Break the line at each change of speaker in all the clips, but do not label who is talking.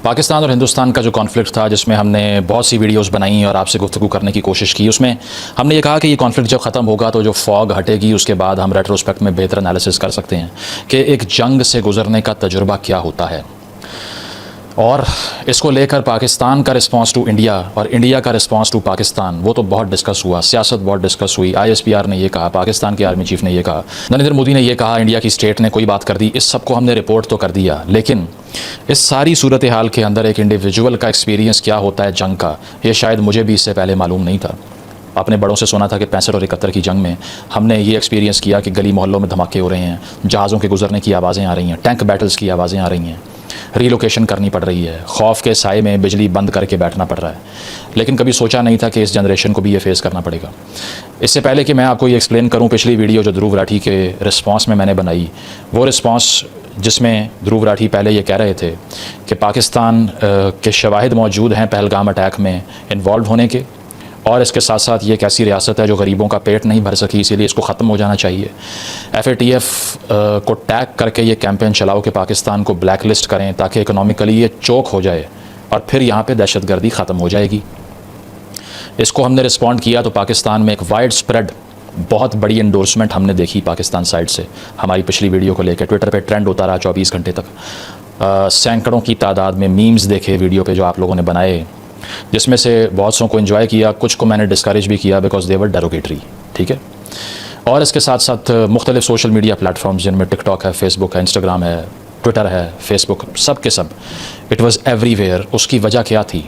पाकिस्तान और हिंदुस्तान का जो कॉन्फ्लिक्ट था, जिसमें हमने बहुत सी वीडियोस बनाई और आपसे गुफ्तगू करने की कोशिश की, उसमें हमने ये कहा कि ये कॉन्फ्लिक्ट जब ख़त्म होगा तो जो फॉग हटेगी उसके बाद हम रेट्रोस्पेक्ट में बेहतर एनालिसिस कर सकते हैं कि एक जंग से गुजरने का तजुर्बा क्या होता है। और इसको लेकर पाकिस्तान का रिस्पांस टू इंडिया और इंडिया का रिस्पांस टू पाकिस्तान, वो तो बहुत डिस्कस हुआ, सियासत बहुत डिस्कस हुई। ISPR ने ये कहा, पाकिस्तान के आर्मी चीफ ने ये कहा, नरेंद्र मोदी ने ये कहा, इंडिया की स्टेट ने कोई बात कर दी। इस सब को हमने रिपोर्ट तो कर दिया, लेकिन इस सारी सूरत हाल के अंदर एक इंडिविजुअल का एक्सपीरियंस क्या होता है जंग का, ये शायद मुझे भी इससे पहले मालूम नहीं था। अपने बड़ों से सुना था कि 65 और 71 की जंग में हमने ये एक्सपीरियंस किया कि गली मोहल्लों में धमाके हो रहे हैं, जहाज़ों के गुजरने की आवाज़ें आ रही हैं, टैंक बैटल्स की आवाज़ें आ रही हैं, रीलोकेशन करनी पड़ रही है, खौफ के साए में बिजली बंद करके बैठना पड़ रहा है। लेकिन कभी सोचा नहीं था कि इस जनरेशन को भी ये फेस करना पड़ेगा। इससे पहले कि मैं आपको ये एक्सप्लेन करूं, पिछली वीडियो जो ध्रुव राठी के रिस्पांस में मैंने बनाई, वो रिस्पांस जिसमें ध्रुव राठी पहले ये कह रहे थे कि पाकिस्तान के शवाहिद मौजूद हैं पहलगाम अटैक में इन्वॉल्व होने के, और इसके साथ साथ ये एक ऐसी रियासत है जो गरीबों का पेट नहीं भर सकी, इसीलिए इसको ख़त्म हो जाना चाहिए। FATF को टैग करके ये कैंपेन चलाओ कि पाकिस्तान को ब्लैक लिस्ट करें ताकि इकोनॉमिकली ये चोक हो जाए और फिर यहाँ पे दहशतगर्दी ख़त्म हो जाएगी। इसको हमने रिस्पॉन्ड किया तो पाकिस्तान में एक वाइड स्प्रेड बहुत बड़ी एंडोर्समेंट हमने देखी पाकिस्तान साइड से। हमारी पिछली वीडियो को लेकर ट्विटर पर ट्रेंड होता रहा 24 घंटे तक। सैकड़ों की तादाद में मीम्स देखे वीडियो पे जो आप लोगों ने बनाए, जिसमें से बहुत सौ को एंजॉय किया, कुछ को मैंने डिस्करेज भी किया बिकॉज दे वर डेरोगेटरी, ठीक है। और इसके साथ साथ मुख्तलिफ सोशल मीडिया प्लेटफॉर्म्स जिनमें टिकटॉक है, फेसबुक है, इंस्टाग्राम है, ट्विटर है, फेसबुक, सब के सब, इट वाज एवरीवेयर। उसकी वजह क्या थी?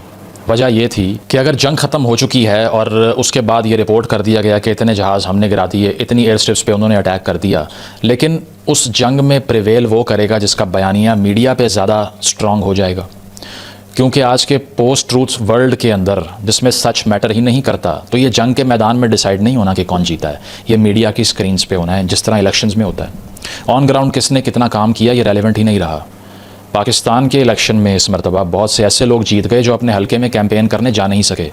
वजह ये थी कि अगर जंग ख़त्म हो चुकी है और उसके बाद ये रिपोर्ट कर दिया गया कि इतने जहाज़ हमने गिरा दिए, इतनी एयर स्ट्रिप्स पे उन्होंने अटैक कर दिया, लेकिन उस जंग में प्रिवेल वो करेगा जिसका बयानिया मीडिया पे ज़्यादा स्ट्रॉन्ग हो जाएगा। क्योंकि आज के पोस्ट ट्रूथ वर्ल्ड के अंदर जिसमें सच मैटर ही नहीं करता, तो ये जंग के मैदान में डिसाइड नहीं होना कि कौन जीता है, ये मीडिया की स्क्रीन्स पे होना है, जिस तरह इलेक्शंस में होता है। ऑन ग्राउंड किसने कितना काम किया ये रेलेवेंट ही नहीं रहा। पाकिस्तान के इलेक्शन में इस मरतबा बहुत से ऐसे लोग जीत गए जो अपने हल्के में कैंपेन करने जा नहीं सके,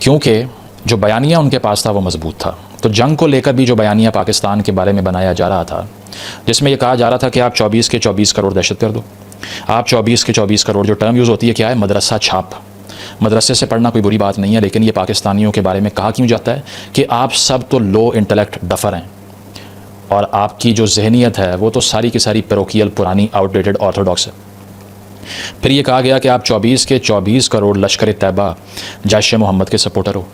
क्योंकि जो बयानिया उनके पास था वो मजबूत था। तो जंग को लेकर भी जो बयानिया पाकिस्तान के बारे में बनाया जा रहा था, जिसमें यह कहा जा रहा था कि आप 24 के 24 करोड़ दहशत कर दो, आप 24 के 24 करोड़, जो टर्म यूज़ होती है क्या है, मदरसा छाप। मदरसे से पढ़ना कोई बुरी बात नहीं है, लेकिन ये पाकिस्तानियों के बारे में कहा क्यों जाता है कि आप सब तो लो इंटेलेक्ट डफर हैं और आपकी जो जहनीत है वो तो सारी की सारी पेरोकियल, पुरानी, आउटडेटेड, ऑर्थोडॉक्स है। फिर ये कहा गया कि आप 24 के 24 करोड़ लश्कर तैयबा, जैश मोहम्मद के सपोर्टर हो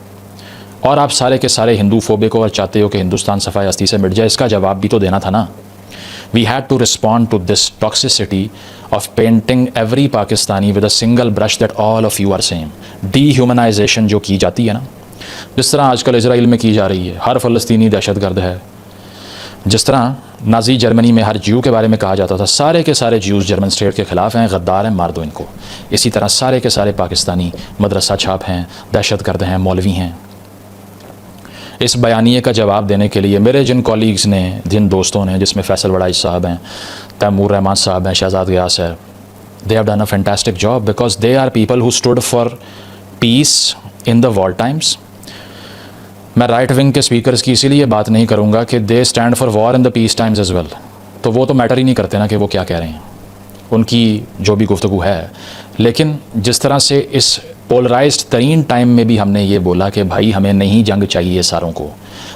और आप सारे के सारे हिंदू फोबिक हो और चाहते हो कि हिंदुस्तान सफाई हस्ती से मिट जाए। इसका जवाब भी तो देना था ना। We had to respond to this toxicity of painting every Pakistani with a single brush that all of you are same. Dehumanization जो की जाती है ना, जिस तरह आजकल इजराइल में की जा रही है, हर फ़लस्तीनी दहशतगर्द है। जिस तरह नाजी जर्मनी में हर ज्यू के बारे में कहा जाता था, सारे के सारे ज्यूज़ जर्मन स्टेट के ख़िलाफ़ हैं, गद्दार हैं, मार दो इनको। इसी तरह सारे के सारे पाकिस्तानी मदरसा छाप हैं, दहशतगर्द हैं, मौलवी हैं। इस बयानिए का जवाब देने के लिए मेरे जिन कॉलीग्स ने, जिन दोस्तों ने, जिसमें फैसल वड़ाई साहब हैं, तैमूर रहमान साहब हैं, शहजाद गयास है, they have done a fantastic job because they are people who stood for peace in the war times. मैं राइट विंग के स्पीकर्स की इसीलिए बात नहीं करूँगा कि they stand for war in the peace times as well, तो वो तो मैटर ही नहीं करते ना कि वो क्या कह रहे हैं, उनकी जो भी गुफ्तगू है। लेकिन जिस तरह से इस पोलराइज्ड तरीन टाइम में भी हमने ये बोला कि भाई हमें नहीं जंग चाहिए सारों को,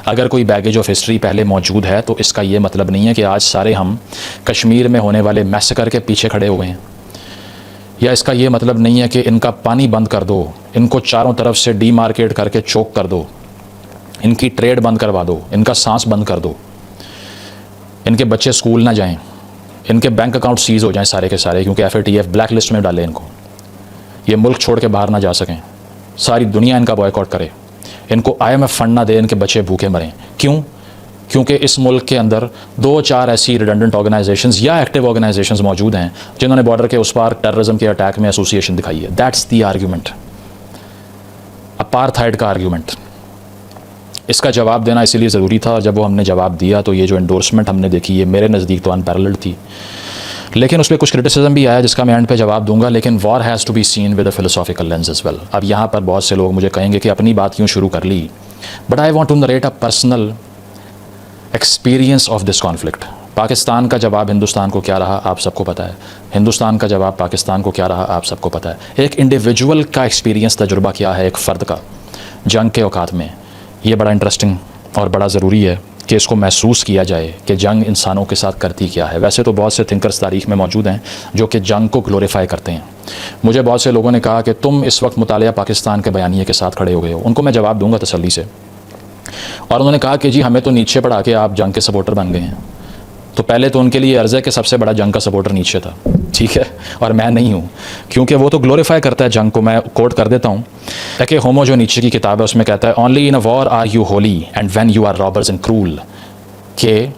अगर कोई बैगेज ऑफ हिस्ट्री पहले मौजूद है तो इसका ये मतलब नहीं है कि आज सारे हम कश्मीर में होने वाले मैसेकर के पीछे खड़े हुए हैं, या इसका ये मतलब नहीं है कि इनका पानी बंद कर दो, इनको चारों तरफ से डीमार्केट करके चोक कर दो, इनकी ट्रेड बंद करवा दो, इनका सांस बंद कर दो, इनके बच्चे स्कूल ना जाएं, इनके बैंक अकाउंट सीज हो जाएं सारे के सारे, क्योंकि FATF ब्लैक लिस्ट में डाले इनको, ये मुल्क छोड़ के बाहर ना जा सकें, सारी दुनिया इनका बॉयकॉट करे, इनको IMF फंड ना दे, इनके बच्चे भूखे मरें। क्यों? क्योंकि इस मुल्क के अंदर 2-4 ऐसी रिडंडेंट ऑर्गेनाइजेशंस या एक्टिव ऑर्गेनाइजेशंस मौजूद हैं जिन्होंने बॉर्डर के उस पार टेररिज्म के अटैक में एसोसिएशन दिखाई है। दैट्स द आर्ग्यूमेंट, अपार्थाइड का आर्ग्यूमेंट। इसका जवाब देना इसीलिए ज़रूरी था, और जब वो हमने जवाब दिया तो ये जो एंडोर्समेंट हमने देखी, ये मेरे नज़दीक तो अनपैरेलल्ड थी, लेकिन उस पर कुछ क्रिटिसिज्म भी आया जिसका मैं एंड पे जवाब दूंगा। लेकिन war has to be seen with a philosophical lens as well. अब यहाँ पर बहुत से लोग मुझे कहेंगे कि अपनी बात क्यों शुरू कर ली, but I want to narrate a personal experience of this conflict. Pakistan का जवाब हिंदुस्तान को क्या रहा आप सबको पता है, हिंदुस्तान का जवाब पाकिस्तान को क्या रहा आप सबको पता है। एक इंडिविजुअल का एक्सपीरियंस तजुर्बा क्या है एक फ़र्द का जंग के औकात में, ये बड़ा इंटरेस्टिंग और बड़ा ज़रूरी है कि इसको महसूस किया जाए कि जंग इंसानों के साथ करती क्या है। वैसे तो बहुत से थिंकर्स तारीख़ में मौजूद हैं जो कि जंग को ग्लोरीफाई करते हैं। मुझे बहुत से लोगों ने कहा कि तुम इस वक्त मुतालिया पाकिस्तान के बयानिए के साथ खड़े हो गए हो। उनको मैं जवाब दूंगा तसल्ली से। और उन्होंने कहा कि जी हमें तो नीचे पढ़ा के आप जंग के सपोर्टर बन गए हैं। तो पहले तो उनके लिए अर्ज़ है कि सबसे बड़ा जंग का सपोर्टर नीचे था, ठीक है, और मैं नहीं हूँ, क्योंकि वो तो ग्लोरीफाई करता है जंग को। मैं कोट कर देता हूँ कि होमो जो नीचे की किताब है उसमें कहता है only in a war are you holy and when you are robbers and cruel. कि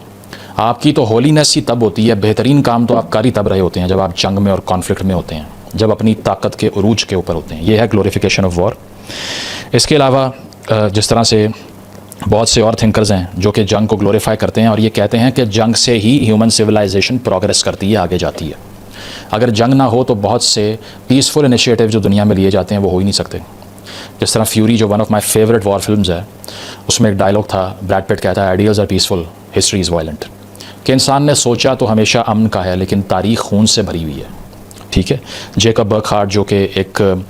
आपकी तो होलीनेस ही तब होती है, बेहतरीन काम तो आप कर ही तब रहे होते हैं जब आप जंग में और कॉन्फ्लिक्ट में होते हैं, जब अपनी ताकत के उरूज के ऊपर होते हैं। ये है ग्लोरिफिकेशन ऑफ वॉर। इसके अलावा जिस तरह से बहुत से और थिंकर्स हैं जो कि जंग को ग्लोरीफाई करते हैं और ये कहते हैं कि जंग से ही ह्यूमन सिविलाइजेशन प्रोग्रेस करती है, आगे जाती है। अगर जंग ना हो तो बहुत से पीसफुल इनिशिएटिव जो दुनिया में लिए जाते हैं वो हो ही नहीं सकते। जिस तरह फ्यूरी जो one of my favourite war films है, उसमें एक डायलॉग था, ब्रैड पिट कहता है ideals are peaceful, history is violent. कि इंसान ने सोचा तो हमेशा अमन का है लेकिन तारीख़ खून से भरी हुई है, ठीक है। जेकब बर्कहार्ट जो कि एक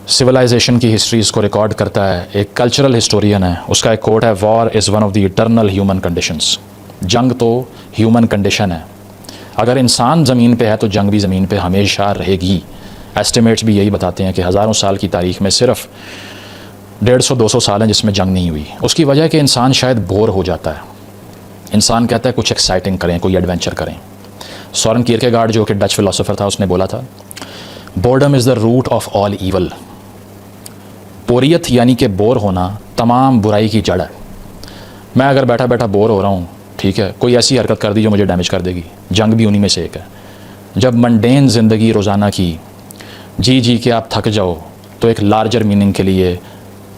सिविलाइजेशन की हिस्ट्रीज़ को रिकॉर्ड करता है, एक कल्चरल हिस्टोरियन है, उसका एक कोट है, war is one of the eternal human conditions. जंग तो ह्यूमन कंडीशन है। अगर इंसान ज़मीन पे है तो जंग भी ज़मीन पे हमेशा रहेगी। एस्टिमेट्स भी यही बताते हैं कि हज़ारों साल की तारीख़ में सिर्फ 150-200 साल हैं जिसमें जंग नहीं हुई। उसकी वजह है कि इंसान शायद बोर हो जाता है। इंसान कहता है कुछ एक्साइटिंग करें, कोई एडवेंचर करें। सोरेन कियरकेगार्ड जो कि डच फिलोसोफर था, उसने बोला था boredom is the root of all evil. बोरियत यानी कि बोर होना तमाम बुराई की जड़ है। मैं अगर बैठा बैठा बोर हो रहा हूँ, ठीक है, कोई ऐसी हरकत कर दी जो मुझे डैमेज कर देगी, जंग भी उन्हीं में से एक है। जब मंडेन ज़िंदगी रोज़ाना की जी जी के आप थक जाओ तो एक लार्जर मीनिंग के लिए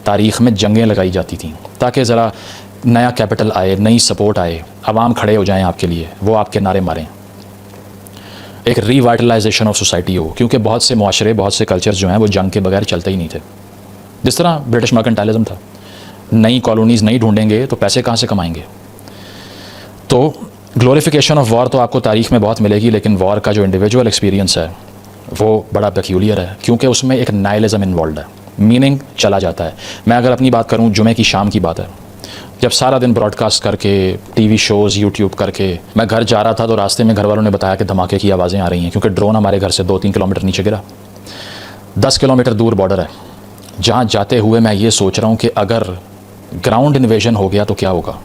तारीख़ में जंगें लगाई जाती थीं ताकि ज़रा नया कैपिटल आए, नई सपोर्ट आए, अवाम खड़े हो जाएं आपके लिए, वो आपके नारे मारें, एक रीवाइटलाइजेशन ऑफ सोसाइटी हो। क्योंकि बहुत से मुआशरे, बहुत से कल्चर्स जो हैं वो जंग के बगैर चलते ही नहीं थे। जिस तरह ब्रिटिश मर्केंटाइलिज्म था, नई कॉलोनीज़ नहीं ढूंढेंगे तो पैसे कहाँ से कमाएंगे। तो ग्लोरिफिकेशन ऑफ वॉर तो आपको तारीख़ में बहुत मिलेगी, लेकिन वॉर का जो इंडिविजुअल एक्सपीरियंस है वो बड़ा पेक्यूलियर है, क्योंकि उसमें एक नाइलिज्म इन्वॉल्व है, मीनिंग चला जाता है। मैं अगर अपनी बात करूं, जुमे की शाम की बात है, जब सारा दिन ब्रॉडकास्ट करके, टीवी शोज़ यूट्यूब करके मैं घर जा रहा था तो रास्ते में घर वालों ने बताया कि धमाके की आवाज़ें आ रही हैं, क्योंकि ड्रोन हमारे घर से 2-3 किलोमीटर नीचे गिरा। 10 किलोमीटर दूर बॉर्डर है। जहाँ जाते हुए मैं ये सोच रहा हूँ कि अगर ग्राउंड इन्वेजन हो गया तो क्या होगा।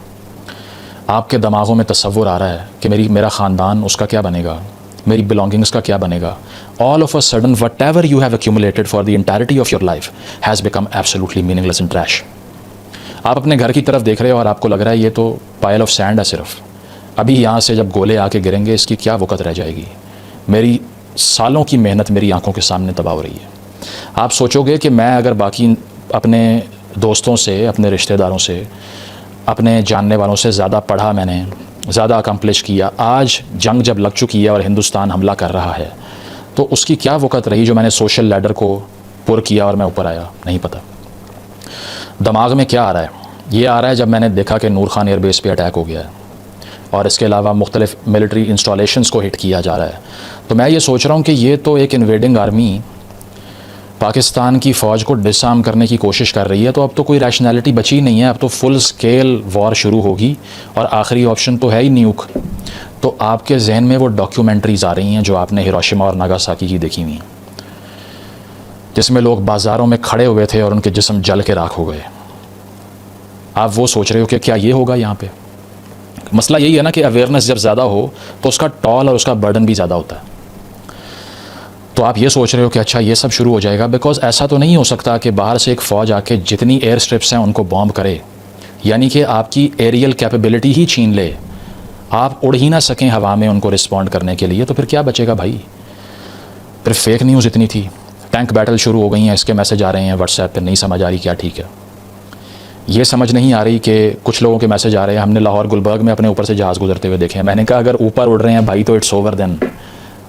आपके दिमागों में तसव्वुर आ रहा है कि मेरा ख़ानदान, उसका क्या बनेगा, मेरी बिलोंगिंग्स का क्या बनेगा। All of a sudden what ever you have accumulated for the entirety of your life has become absolutely meaningless and trash. आप अपने घर की तरफ देख रहे हो और आपको लग रहा है ये तो पाइल ऑफ सैंड है सिर्फ, अभी यहाँ से जब गोले आके गिरेंगे इसकी क्या वक़्त रह जाएगी। मेरी सालों की मेहनत मेरी आंखों के सामने तबाह हो रही है। आप सोचोगे कि मैं अगर बाकी अपने दोस्तों से, अपने रिश्तेदारों से, अपने जानने वालों से ज़्यादा पढ़ा, मैंने ज़्यादा अकम्प्लिश किया, आज जंग जब लग चुकी है और हिंदुस्तान हमला कर रहा है तो उसकी क्या वक़्त रही जो मैंने सोशल लैडर को पुर किया और मैं ऊपर आया, नहीं पता। दिमाग में क्या आ रहा है, ये आ रहा है जब मैंने देखा कि नूर खान एयरबेस पे अटैक हो गया है और इसके अलावा मुख्तलिफ मिलिट्री इंस्टॉलेशंस को हिट किया जा रहा है, तो मैं ये सोच रहा हूँ कि ये तो एक इन्वेडिंग आर्मी पाकिस्तान की फ़ौज को डिसआर्म करने की कोशिश कर रही है। तो अब तो कोई रैशनैलिटी बची नहीं है, अब तो फुल स्केल वॉर शुरू होगी और आखिरी ऑप्शन तो है ही न्यूक। तो आपके जहन में वो डॉक्यूमेंट्रीज़ आ रही हैं जो आपने हिरोशिमा और नागासाकी की देखी हुई हैं, जिसमें लोग बाज़ारों में खड़े हुए थे और उनके जिस्म जल के राख हो गए। आप वो सोच रहे हो कि क्या ये होगा यहाँ पे। मसला यही है ना कि अवेयरनेस जब ज़्यादा हो तो उसका टॉल और उसका बर्डन भी ज़्यादा होता है। तो आप ये सोच रहे हो कि अच्छा ये सब शुरू हो जाएगा, बिकॉज़ ऐसा तो नहीं हो सकता कि बाहर से एक फ़ौज आके जितनी एयर स्ट्रिप्स हैं उनको बॉम्ब करे, यानी कि आपकी एरियल कैपेबिलिटी ही छीन ले, आप उड़ ही ना सकें हवा में उनको रिस्पॉन्ड करने के लिए। तो फिर क्या बचेगा भाई। फिर फेक न्यूज़ इतनी थी, टैंक बैटल शुरू हो गई हैं, इसके मैसेज आ रहे हैं व्हाट्सएप पर, नहीं समझ आ रही क्या ठीक है। ये समझ नहीं आ रही कि कुछ लोगों के मैसेज आ रहे हैं, हमने लाहौर गुलबर्ग में अपने ऊपर से जहाज़ गुजरते हुए देखे हैं। मैंने कहा अगर ऊपर उड़ रहे हैं भाई तो it's over, then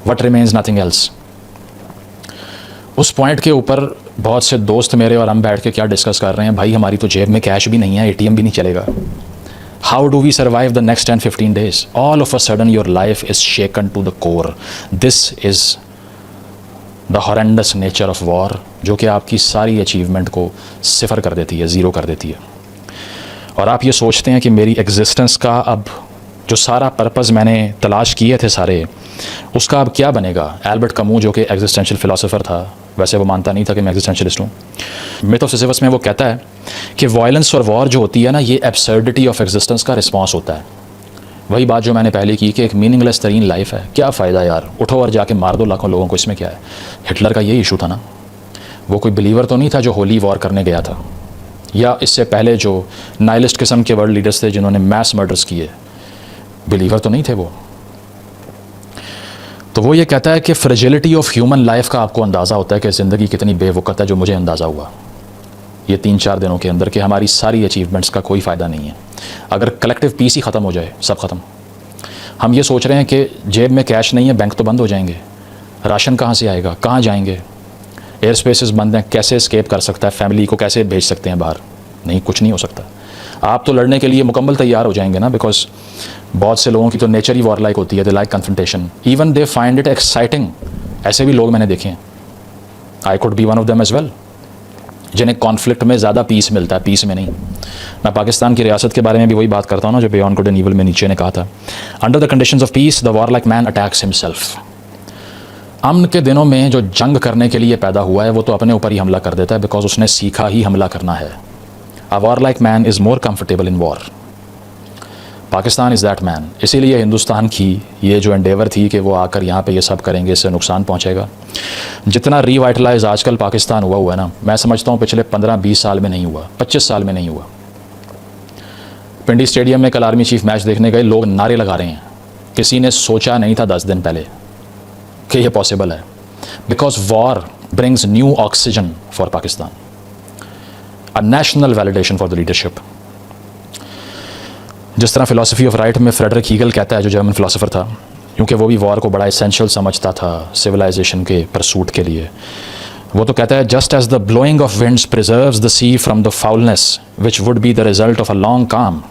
what remains, nothing else. उस पॉइंट के ऊपर बहुत से दोस्त मेरे और हम बैठ के क्या डिस्कस कर रहे हैं, भाई हमारी तो जेब में कैश भी नहीं है, एटीएम भी नहीं चलेगा, How do we survive the next 10-15 days? All of a sudden your life is shaken to the core. This is the horrendous nature of war, जो कि आपकी सारी अचीवमेंट को सिफर कर देती है, ज़ीरो कर देती है। और आप ये सोचते हैं कि मेरी एग्जिस्टेंस का अब जो सारा पर्पज़ मैंने तलाश किए थे सारे, उसका अब क्या बनेगा। एल्बर्ट कमू जो कि एग्जिस्टेंशियल फ़िलासफ़र था, वैसे वो मानता नहीं था कि मैं एग्जिस्टेंशलिस्ट हूँ। मिथ ऑफ सिसिफस में वो कहता है कि वायलेंस और वॉर जो होती है ना, ये एब्सर्डिटी ऑफ एग्जिस्टेंस का रिस्पॉन्स होता है। वही बात जो मैंने पहले की कि एक मीनिंगलेस तरीन लाइफ है, क्या फ़ायदा यार, उठो और जाके मार दो लाखों लोगों को, इसमें क्या है। हिटलर का ये इशू था ना, वो कोई बिलीवर तो नहीं था जो होली वॉर करने गया था, या इससे पहले जो नाइलिस्ट किस्म के वर्ल्ड लीडर्स थे जिन्होंने मैस मर्डर्स किए, बिलीवर तो नहीं थे वो। तो वो ये कहता है कि फ्रेजिलिटी ऑफ ह्यूमन लाइफ का आपको अंदाज़ा होता है कि ज़िंदगी कितनी बेवकत है, जो मुझे अंदाज़ा हुआ ये 3-4 दिनों के अंदर कि हमारी सारी अचीवमेंट्स का कोई फ़ायदा नहीं है। अगर कलेक्टिव पीस ही ख़त्म हो जाए, सब ख़त्म। हम ये सोच रहे हैं कि जेब में कैश नहीं है, बैंक तो बंद हो जाएंगे, राशन कहाँ से आएगा, कहाँ जाएंगे, एयर स्पेसेस बंद हैं, कैसे एस्केप कर सकता है, फैमिली को कैसे भेज सकते हैं बाहर। नहीं, कुछ नहीं हो सकता। आप तो लड़ने के लिए मुकम्मल तैयार हो जाएंगे ना, बिकॉज बहुत से लोगों की तो नेचर ही वॉर लाइक होती है, they like confrontation, even they find it exciting. ऐसे भी लोग मैंने देखे हैं, I could be one of them as well, जिन्हें कॉन्फ्लिक्ट में ज़्यादा पीस मिलता है, पीस में नहीं। मैं पाकिस्तान की रियासत के बारे में भी वही बात करता हूँ ना जो बियॉन्ड गुड एंड ईविल में नीचे ने कहा था, under the conditions of peace the war like man attacks himself. अमन के दिनों में जो जंग करने के लिए पैदा हुआ है वो तो अपने ऊपर ही हमला कर देता है, बिकॉज उसने सीखा ही हमला करना है। A war like man is more comfortable in war. Pakistan is that man. इसीलिए हिंदुस्तान की ये जो एंडेवर थी कि वो आकर यहाँ पे ये सब करेंगे, इससे नुकसान पहुँचेगा। जितना रीवाइटलाइज आजकल पाकिस्तान हुआ है ना, मैं समझता हूँ पिछले 15-20 साल में नहीं हुआ, 25 साल में नहीं हुआ। पिंडी स्टेडियम में कल आर्मी चीफ मैच देखने गए, लोग नारे लगा रहे हैं। किसी ने सोचा नहीं था 10 दिन पहले कि ये पॉसिबल है, because war brings new oxygen for Pakistan, a national validation for the leadership. जिस तरह फिलॉसफी ऑफ राइट में फ्रेडरिक हीगल कहता है, जो जर्मन फिलोसोफर था, क्योंकि वो भी वॉर को बड़ा एसेंशियल समझता था सिविलाइजेशन के परसूट के लिए, वो तो कहता है just as the blowing of winds preserves the sea from the foulness which would be the result of a long calm,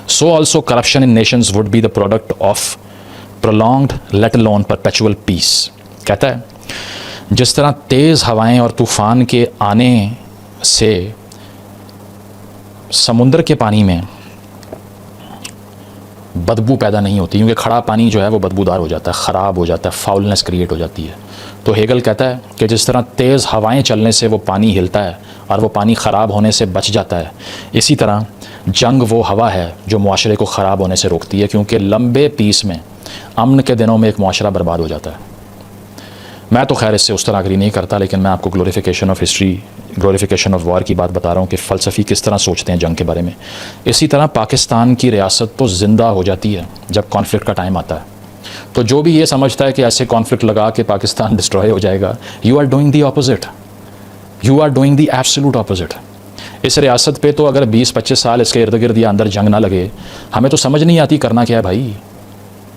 so also corruption in nations would be the product of prolonged let alone perpetual peace. कहता है जिस तरह तेज़ हवाएं और तूफ़ान के आने से समुद्र के पानी में बदबू पैदा नहीं होती, क्योंकि खड़ा पानी जो है वो बदबूदार हो जाता है, ख़राब हो जाता है, फाउलनेस क्रिएट हो जाती है। तो हेगल कहता है कि जिस तरह तेज़ हवाएं चलने से वो पानी हिलता है और वो पानी ख़राब होने से बच जाता है, इसी तरह जंग वो हवा है जो मुआशरे को ख़राब होने से रोकती है, क्योंकि लंबे पीस में, अमन के दिनों में एक मुआशरा बर्बाद हो जाता है। मैं तो खैर इससे उस तरह अग्री नहीं करता, लेकिन मैं आपको glorification of history, glorification of war की बात बता रहा हूँ कि फ़लसफ़ी किस तरह सोचते हैं जंग के बारे में। इसी तरह पाकिस्तान की रियासत तो ज़िंदा हो जाती है जब कॉन्फ्लिक्ट का टाइम आता है। तो जो भी ये समझता है कि ऐसे कॉन्फ्लिक्ट लगा के पाकिस्तान डिस्ट्रॉय हो जाएगा, you are doing the opposite, you are doing the absolute opposite. इस रियासत पे तो अगर 20-25 साल इसके इर्द गिर्द या अंदर जंग ना लगे, हमें तो समझ नहीं आती करना क्या है भाई।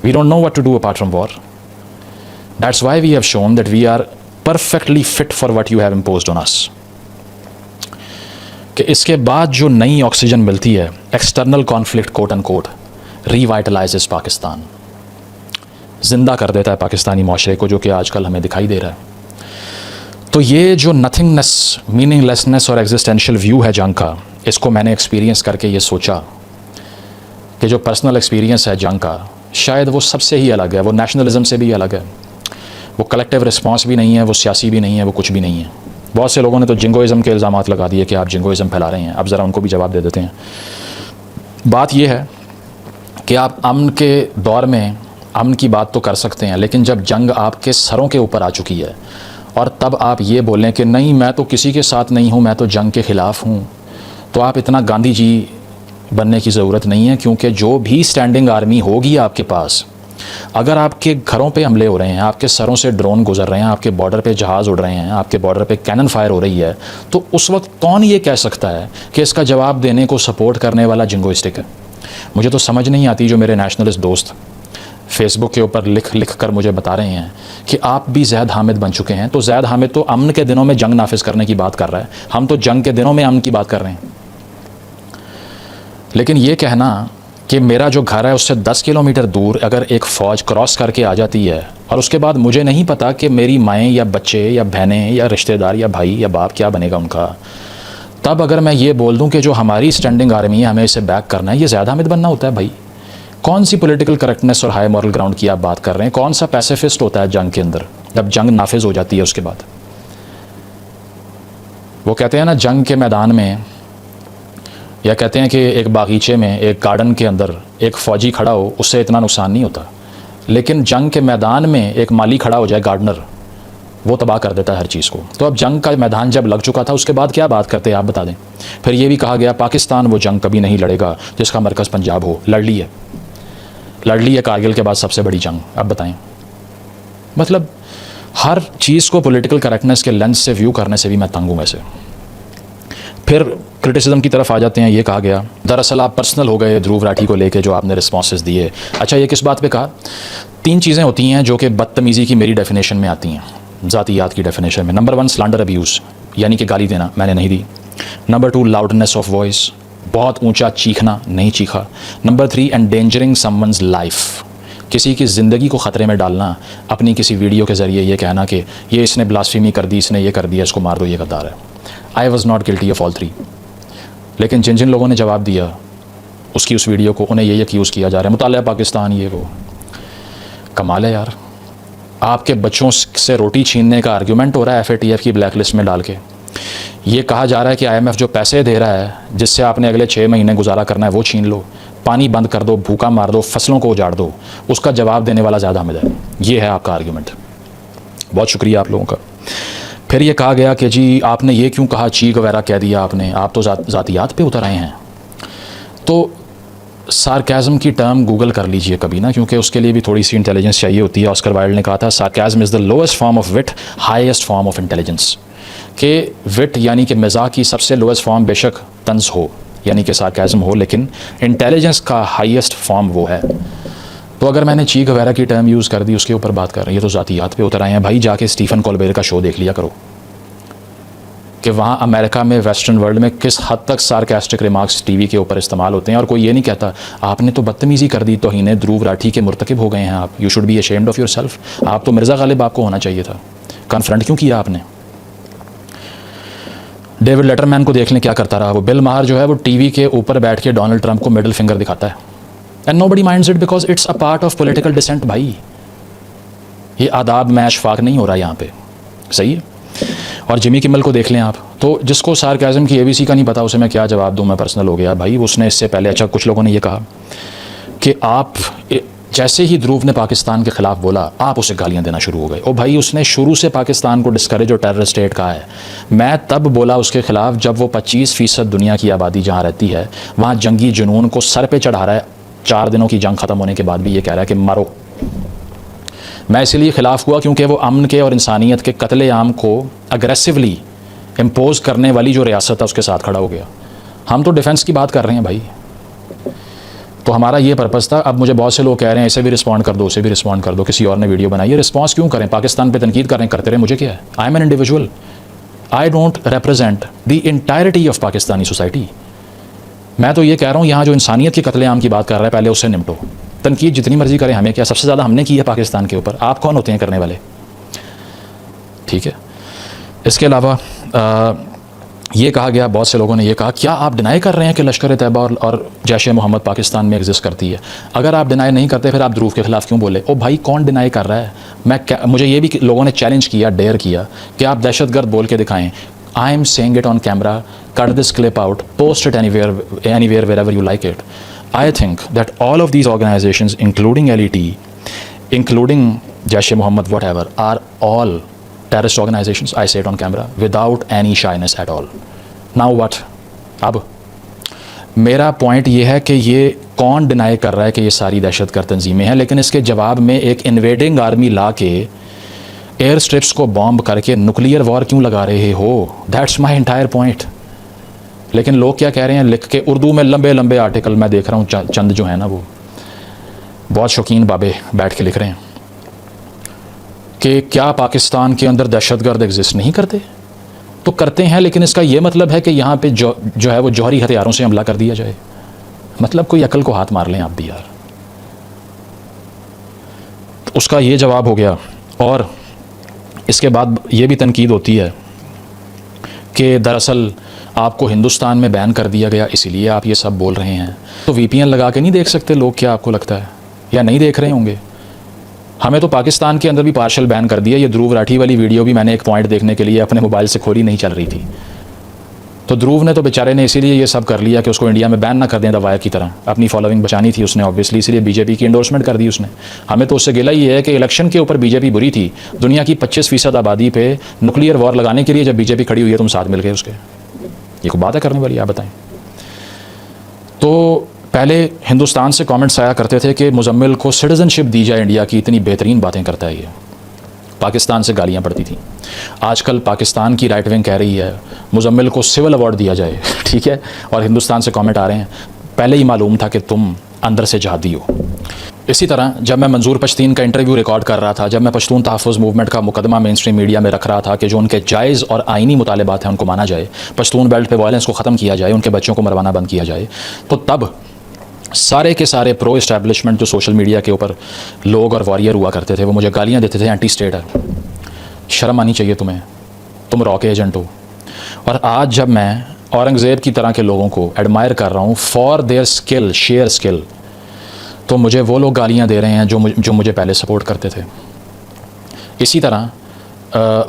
We don't know what to do apart from war. That's why we have shown that we are perfectly fit for what you have imposed on us. कि इसके बाद जो नई ऑक्सीजन मिलती है, external conflict quote and quote revitalises Pakistan, ज़िंदा कर देता है पाकिस्तानी माशरे को, जो कि आजकल हमें दिखाई दे रहा है। तो ये जो नथिंगनेस, मीनिंगलेसनेस और एग्जिस्टेंशियल व्यू है जंग का, इसको मैंने एक्सपीरियंस करके ये सोचा कि जो पर्सनल एक्सपीरियंस है जंग का, शायद वो सबसे ही अलग है, वो नेशनलिज्म से भी अलग है, वो कलेक्टिव रिस्पॉन्स भी नहीं है, वो सियासी भी नहीं है, वो कुछ भी नहीं है। बहुत से लोगों ने तो जिंगोइज़म के इल्ज़ामात लगा दिए कि आप जिंगोइज़म फैला रहे हैं। अब ज़रा उनको भी जवाब दे देते हैं। बात यह है कि आप अमन के दौर में अमन की बात तो कर सकते हैं, लेकिन जब जंग आपके सरों के ऊपर आ चुकी है और तब आप ये बोलें कि नहीं मैं तो किसी के साथ नहीं हूँ, मैं तो जंग के ख़िलाफ़ हूँ, तो आप इतना गांधी जी बनने की ज़रूरत नहीं है। क्योंकि जो भी स्टैंडिंग आर्मी होगी आपके पास, अगर आपके घरों पे हमले हो रहे हैं, आपके सरों से ड्रोन गुजर रहे हैं, आपके बॉर्डर पे जहाज़ उड़ रहे हैं, आपके बॉर्डर पे कैनन फायर हो रही है, तो उस वक्त कौन ये कह सकता है कि इसका जवाब देने को सपोर्ट करने वाला जिंगोइस्टिक है। मुझे तो समझ नहीं आती जो मेरे नेशनलिस्ट दोस्त फेसबुक के ऊपर लिख कर मुझे बता रहे हैं कि आप भी ज़ैद हामिद बन चुके हैं। तो ज़ैद हामिद तो अमन के दिनों में जंग नाफिज करने की बात कर रहा है, हम तो जंग के दिनों में अमन की बात कर रहे हैं। लेकिन ये कहना कि मेरा जो घर है उससे 10 किलोमीटर दूर अगर एक फ़ौज क्रॉस करके आ जाती है और उसके बाद मुझे नहीं पता कि मेरी माएँ या बच्चे या बहनें या रिश्तेदार या भाई या बाप क्या बनेगा उनका, तब अगर मैं ये बोल दूं कि जो हमारी स्टैंडिंग आर्मी है हमें इसे बैक करना है, ये ज़्यादा हामिद बनना होता है भाई। कौन सी पॉलिटिकल करेक्टनेस और हाई मॉरल ग्राउंड की आप बात कर रहे हैं? कौन सा पैसिफिस्ट होता है जंग के अंदर जब जंग नाफिज हो जाती है उसके बाद? वो कहते हैं ना, जंग के मैदान में, या कहते हैं कि एक बागीचे में, एक गार्डन के अंदर एक फ़ौजी खड़ा हो उससे इतना नुकसान नहीं होता, लेकिन जंग के मैदान में एक माली खड़ा हो जाए, गार्डनर, वो तबाह कर देता है हर चीज़ को। तो अब जंग का मैदान जब लग चुका था उसके बाद क्या बात करते हैं आप बता दें। फिर ये भी कहा गया पाकिस्तान वो जंग कभी नहीं लड़ेगा जिसका मरकज़ पंजाब हो। लड़ ली है कारगिल के बाद सबसे बड़ी जंग। अब बताएं, मतलब हर चीज़ को पॉलिटिकल करेक्टनेस के लेंस से व्यू करने से भी मैं तंग हूँ वैसे। फिर क्रिटिसिज्म की तरफ आ जाते हैं। ये कहा गया दरअसल आप पर्सनल हो गए ध्रुव राठी को लेके जो आपने रिस्पॉन्सेस दिए। अच्छा, ये किस बात पे कहा? 3 चीज़ें होती हैं जो कि बदतमीज़ी की मेरी डेफिनेशन में आती हैं, ज़ातियात की डेफिनेशन में। नंबर 1 स्लैंडर अब्यूज़, यानी कि गाली देना, मैंने नहीं दी। नंबर 2 लाउडनेस ऑफ वॉइस, बहुत ऊंचा चीखना, नहीं चीखा। नंबर 3 एंडेंजरिंग समवन्स लाइफ, किसी की ज़िंदगी को ख़तरे में डालना अपनी किसी वीडियो के ज़रिए, ये कहना कि ये इसने ब्लास्फेमी कर दी, इसने ये कर दिया, इसको मार दो, ये गद्दार है। I was not guilty of all 3, लेकिन जिन जिन लोगों ने जवाब दिया उसकी उस वीडियो को, उन्हें ये एक्यूज़ किया जा रहा है मुतालिया पाकिस्तान, ये वो। कमाल है यार, आपके बच्चों से रोटी छीनने का आर्ग्यूमेंट हो रहा है FATF की ब्लैक लिस्ट में डाल के। ये कहा जा रहा है कि IMF जो पैसे दे रहा है जिससे आपने अगले 6 महीने गुजारा करना है वो छीन लो, पानी बंद कर दो, भूखा मार दो, फसलों को उजाड़ दो, उसका जवाब देने वाला ज़्यादा हामिद है। ये है आपका आर्ग्यूमेंट। बहुत शुक्रिया आप लोगों का। फिर ये कहा गया कि जी आपने ये क्यों कहा, चीख वगैरह कह दिया आपने, आप तो ज़ातियात पे उतर आए हैं। तो सार्केज़म की टर्म गूगल कर लीजिए कभी ना, क्योंकि उसके लिए भी थोड़ी सी इंटेलिजेंस चाहिए होती है। ऑस्कर वाइल्ड ने कहा था sarcasm is the lowest form of wit, highest form of intelligence. कि विट यानी कि मज़ाक की सबसे लोएस्ट फॉर्म बेशक तंज हो, यानी कि सार्केज़म हो, लेकिन इंटेलिजेंस का हाईएस्ट फॉर्म वो है। तो अगर मैंने चीख वगैरह की टर्म यूज़ कर दी उसके ऊपर बात कर रही है तो ज़ातियात पे उतर आए हैं भाई। जाके स्टीफन कोलबेर का शो देख लिया करो कि वहाँ अमेरिका में, वेस्टर्न वर्ल्ड में किस हद तक सार्कास्टिक रिमार्क्स टीवी के ऊपर इस्तेमाल होते हैं। और कोई ये नहीं कहता आपने तो बदतमीज़ी कर दी, तौहीन ध्रुव राठी के मुर्तकिब हो गए हैं आप, you should be ashamed of your self. आप तो मिर्ज़ा गालिब आपको होना चाहिए था, कन्फ्रंट क्यों किया आपने? डेविड लेटरमैन को देख लें क्या करता रहा वो। बिल माहर जो है वो टीवी के ऊपर बैठ के डोनाल्ड ट्रंप को मिडिल फिंगर दिखाता है, and nobody minds it because it's a part of political dissent. भाई ये आदाब में इशफाक नहीं हो रहा यहाँ पे, सही है। और जिमी किमल को देख लें आप, तो जिसको सार्काज़म की ABC का नहीं पता उसे मैं क्या जवाब दूँ, मैं पर्सनल हो गया भाई। उसने इससे पहले, अच्छा कुछ लोगों ने ये कहा कि आप जैसे ही ध्रुव ने पाकिस्तान के ख़िलाफ़ बोला आप उसे गालियाँ देना शुरू हो गए। ओ भाई, उसने शुरू से पाकिस्तान को डिस्करेज और टेररिस्ट स्टेट कहा है। मैं तब बोला उसके ख़िलाफ़ जब वो 25% दुनिया की आबादी जहाँ रहती है वहाँ जंगी जुनून को सर पे चढ़ा रहा है। 4 दिनों की जंग ख़त्म होने के बाद भी ये कह रहा है कि मारो। मैं इसलिए ख़िलाफ़ हुआ क्योंकि वो अमन के और इंसानियत के कत्ले आम को अग्रेसिवली इम्पोज करने वाली जो रियासत है उसके साथ खड़ा हो गया। हम तो डिफेंस की बात कर रहे हैं भाई, तो हमारा ये पर्पज़ था। अब मुझे बहुत से लोग कह रहे हैं इसे भी रिस्पॉन्ड कर दो, उसे भी रिस्पॉन्ड कर दो, किसी और ने वीडियो बनाई है, रिस्पॉन्स क्यों करें? पाकिस्तान पे तनकीद कर रहे हैं, करते रहे, मुझे क्या है? I am an individual, I don't represent the entirety of Pakistani society. मैं तो ये कह रहा हूँ यहाँ जो इंसानियत के कत्लेआम की बात कर रहा है पहले उससे निपटो। तनकीद जितनी मर्जी करें, हमें क्या, सबसे ज़्यादा हमने की है पाकिस्तान के ऊपर, आप कौन होते हैं करने वाले? ठीक है। इसके अलावा ये कहा गया, बहुत से लोगों ने ये कहा क्या आप डिनाई कर रहे हैं कि लश्कर तैयबा और जैश मोहम्मद पाकिस्तान में एग्जिस्ट करती है? अगर आप डिनाई नहीं करते फिर आप ध्रुव के ख़िलाफ़ क्यों बोले? ओ भाई, कौन डिनाई कर रहा है? मुझे ये भी लोगों ने चैलेंज किया, डेयर किया कि आप दहशतगर्द बोल के दिखाएं। I am saying it on camera, cut this clip out, post it anywhere wherever you like it. I think that all of these organizations, including LET, including Jaish-e-Mohammed, whatever, are all terrorist organizations. I say it on camera without any shyness at all. Now what? अब मेरा point ये है कि ये कौन deny कर रहा है कि ये सारी दहशतगर्द तंजीमें हैं, लेकिन इसके जवाब में एक इन्वेडिंग आर्मी ला के एयर स्ट्रिप्स को बॉम्ब करके न्यूक्लियर वॉर क्यों लगा रहे हो? That's my entire point. लेकिन लोग क्या कह रहे हैं, लिख के उर्दू में लंबे लंबे आर्टिकल मैं देख रहा हूँ, चंद जो है ना वो बहुत शौकीन बाबे बैठ के लिख रहे हैं कि क्या पाकिस्तान के अंदर दहशतगर्द एग्जिस्ट नहीं करते? तो करते हैं, लेकिन इसका ये मतलब है कि यहाँ पे जो है वो जौहरी हथियारों से हमला कर दिया जाए। मतलब कोई अकल को हाथ मार लें आप भी यार। तो उसका ये जवाब हो गया। और इसके बाद ये भी तनकीद होती है कि दरअसल आपको हिंदुस्तान में बैन कर दिया गया इसीलिए आप ये सब बोल रहे हैं। तो वीपीएन लगा के नहीं देख सकते लोग, क्या आपको लगता है? या नहीं देख रहे होंगे? हमें तो पाकिस्तान के अंदर भी पार्शल बैन कर दिया। ये ध्रुव राठी वाली वीडियो भी मैंने एक पॉइंट देखने के लिए अपने मोबाइल से खोली, नहीं चल रही थी। तो ध्रुव ने तो बेचारे ने इसीलिए ये सब कर लिया कि उसको इंडिया में बैन ना कर दें दवाया की तरह। अपनी फॉलोइंग बचानी थी उसने ऑब्वियसली, इसलिए बीजेपी की एंडोर्समेंट कर दी उसने। हमें तो उससे गिला ही है कि इलेक्शन के ऊपर बीजेपी बुरी थी। दुनिया की 25% आबादी पे न्यूक्लियर वॉर लगाने के लिए जब बीजेपी खड़ी हुई है तुम साथ मिल गए उसके। ये कोई बात है करने वाली, आप बताएं। तो पहले हिंदुस्तान से कमेंट्स आया करते थे कि मुजम्मिल को सिटीजनशिप दी जाए इंडिया की, इतनी बेहतरीन बातें करता है ये। पाकिस्तान से गालियां पड़ती थी। आजकल पाकिस्तान की राइट विंग कह रही है मुजम्मिल को सिविल अवार्ड दिया जाए, ठीक है। और हिंदुस्तान से कमेंट आ रहे हैं पहले ही मालूम था कि तुम अंदर से जहादी हो। इसी तरह जब मैं मंजूर पश्तीन का इंटरव्यू रिकॉर्ड कर रहा था, जब मैं पश्तून तहफ़्फ़ुज़ मूवमेंट का मुकदमा मेन स्ट्रीम मीडिया में रख रहा था कि जो उनके जायज़ और आइनी मुतालबात हैं उनको माना जाए, पश्तून बेल्ट पे वायलेंस को ख़त्म किया जाए, उनके बच्चों को मरवाना बंद किया जाए, तो तब सारे के सारे प्रो इस्टेब्लिशमेंट जो सोशल मीडिया के ऊपर लोग और वॉरियर हुआ करते थे वो मुझे गालियाँ देते थे, एंटी स्टेट है, शर्म आनी चाहिए तुम्हें, तुम रॉ के एजेंट हो। और आज जब मैं औरंगज़ेब की तरह के लोगों को एडमायर कर रहा हूँ for their skill, share skill, तो मुझे वो लोग गालियाँ दे रहे हैं जो मुझे पहले सपोर्ट करते थे। इसी तरह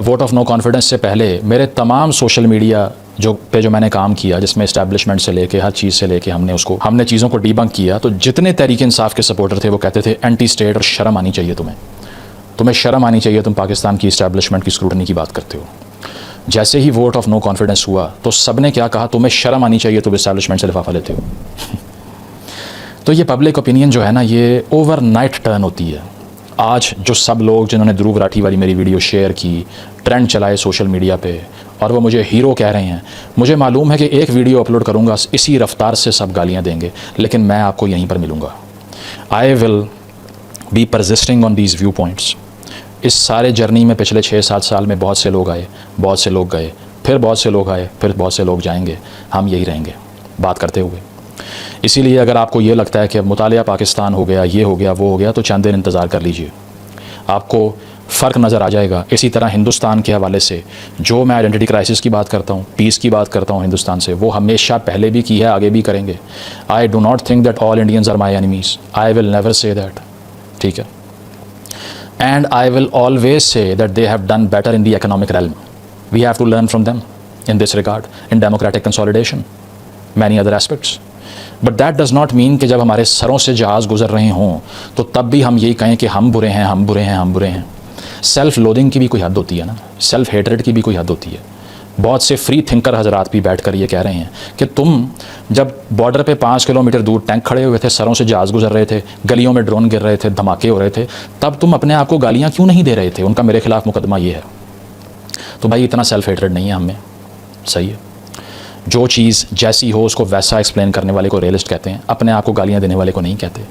वोट ऑफ नो कॉन्फिडेंस से पहले मेरे तमाम सोशल मीडिया जो मैंने काम किया, जिसमें इस्टेब्लिशमेंट से लेके हर चीज़ से लेके हमने चीज़ों को डीबंक किया, तो जितने तहरीक इंसाफ के सपोर्टर थे वो कहते थे एंटी स्टेट और शर्म आनी चाहिए तुम्हें शर्म आनी चाहिए, तुम पाकिस्तान की इस्टेब्लिशमेंट की स्क्रूटनी की बात करते हो। जैसे ही वोट ऑफ नो कॉन्फिडेंस हुआ तो सब ने क्या कहा, तुम्हें शर्म आनी चाहिए, तुम इस्टेब्लिशमेंट से लिफाफा लेते हो। तो ये पब्लिक ओपिनियन जो है ना, ये ओवरनाइट टर्न होती है। आज जो सब लोग जिन्होंने ध्रुव राठी वाली मेरी वीडियो शेयर की, ट्रेंड चलाए सोशल मीडिया पे, और वो मुझे हीरो कह रहे हैं, मुझे मालूम है कि एक वीडियो अपलोड करूँगा इसी रफ्तार से सब गालियाँ देंगे, लेकिन मैं आपको यहीं पर मिलूँगा। I will be persisting on these view points. इस सारे जर्नी में पिछले 6-7 साल में बहुत से लोग आए, बहुत से लोग गए, फिर बहुत से लोग आए, फिर बहुत से लोग जाएंगे, हम यही रहेंगे बात करते हुए। इसीलिए अगर आपको ये लगता है कि अब मुतालिया पाकिस्तान हो गया, ये हो गया, वो हो गया, तो चंद दिन इंतज़ार कर लीजिए, आपको फ़र्क नज़र आ जाएगा। इसी तरह हिंदुस्तान के हवाले से जो मैं आइडेंटिटी क्राइसिस की बात करता हूँ, पीस की बात करता हूँ हिंदुस्तान से, वो हमेशा पहले भी की है, आगे भी करेंगे। I do not think that all Indians are my enemies, I will never say that, ठीक है। And I will always say that they have done better in the economic realm. We have to learn from them in this regard, in democratic consolidation, many other aspects. But that does not mean कि जब हमारे सरों से जहाज़ गुजर रहे हों तो तब भी हम यही कहें कि हम बुरे हैं, हम बुरे हैं, हम बुरे हैं। सेल्फ लोडिंग की भी कोई हद होती है ना, सेल्फ हेटरेड की भी कोई हद होती है। बहुत से फ्री थिंकर हजरात भी बैठकर ये कह रहे हैं कि तुम जब बॉर्डर पे 5 किलोमीटर दूर टैंक खड़े हुए थे, सरों से जहाज़ गुजर रहे थे, गलियों में ड्रोन गिर रहे थे, धमाके हो रहे थे, तब तुम अपने आप को गालियाँ क्यों नहीं दे रहे थे? उनका मेरे खिलाफ मुकदमा ये है। तो भाई इतना सेल्फ हेटरेड नहीं है हमें, सही है। जो चीज़ जैसी हो उसको वैसा एक्सप्लेन करने वाले को रियलिस्ट कहते हैं, अपने आप को गालियाँ देने वाले को नहीं कहते।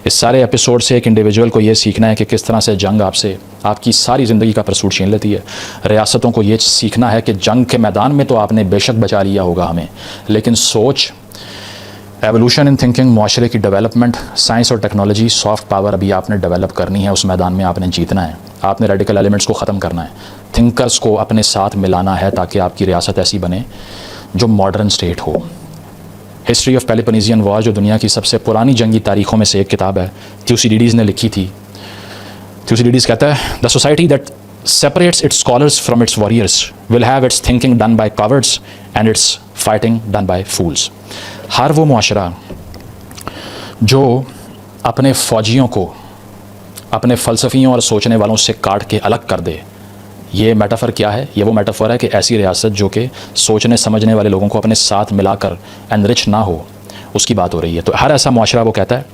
इस सारे एपिसोड से एक इंडिविजुअल को ये सीखना है कि किस तरह से जंग आपसे आपकी सारी ज़िंदगी का परसूट छीन लेती है। रियासतों को ये सीखना है कि जंग के मैदान में तो आपने बेशक बचा लिया होगा हमें, लेकिन सोच, एवोल्यूशन इन थिंकिंग, माशरे की डेवलपमेंट, साइंस और टेक्नोलॉजी, सॉफ्ट पावर अभी आपने डेवलप करनी है। उस मैदान में आपने जीतना है, आपने रेडिकल एलिमेंट्स को ख़त्म करना है, थिंकर्स को अपने साथ मिलाना है ताकि आपकी रियासत ऐसी बने जो मॉडर्न स्टेट हो। हिस्ट्री ऑफ पेलोपोनेशियन वॉर जो दुनिया की सबसे पुरानी जंगी तारीखों में से एक किताब है, थ्यूसिडिडीज़ ने लिखी थी। थ्यूसिडिडीज़ कहता है the society that separates its scholars from its warriors will have its thinking done by cowards and its fighting done by fools। हर वो मुआशरा जो अपने फ़ौजियों को अपने फ़लसफ़ियों और सोचने वालों से काट के अलग कर दे, ये मेटाफर क्या है? ये वो मेटाफर है कि ऐसी रियासत जो कि सोचने समझने वाले लोगों को अपने साथ मिलाकर एनरिच ना हो, उसकी बात हो रही है। तो हर ऐसा मुआशरा वो कहता है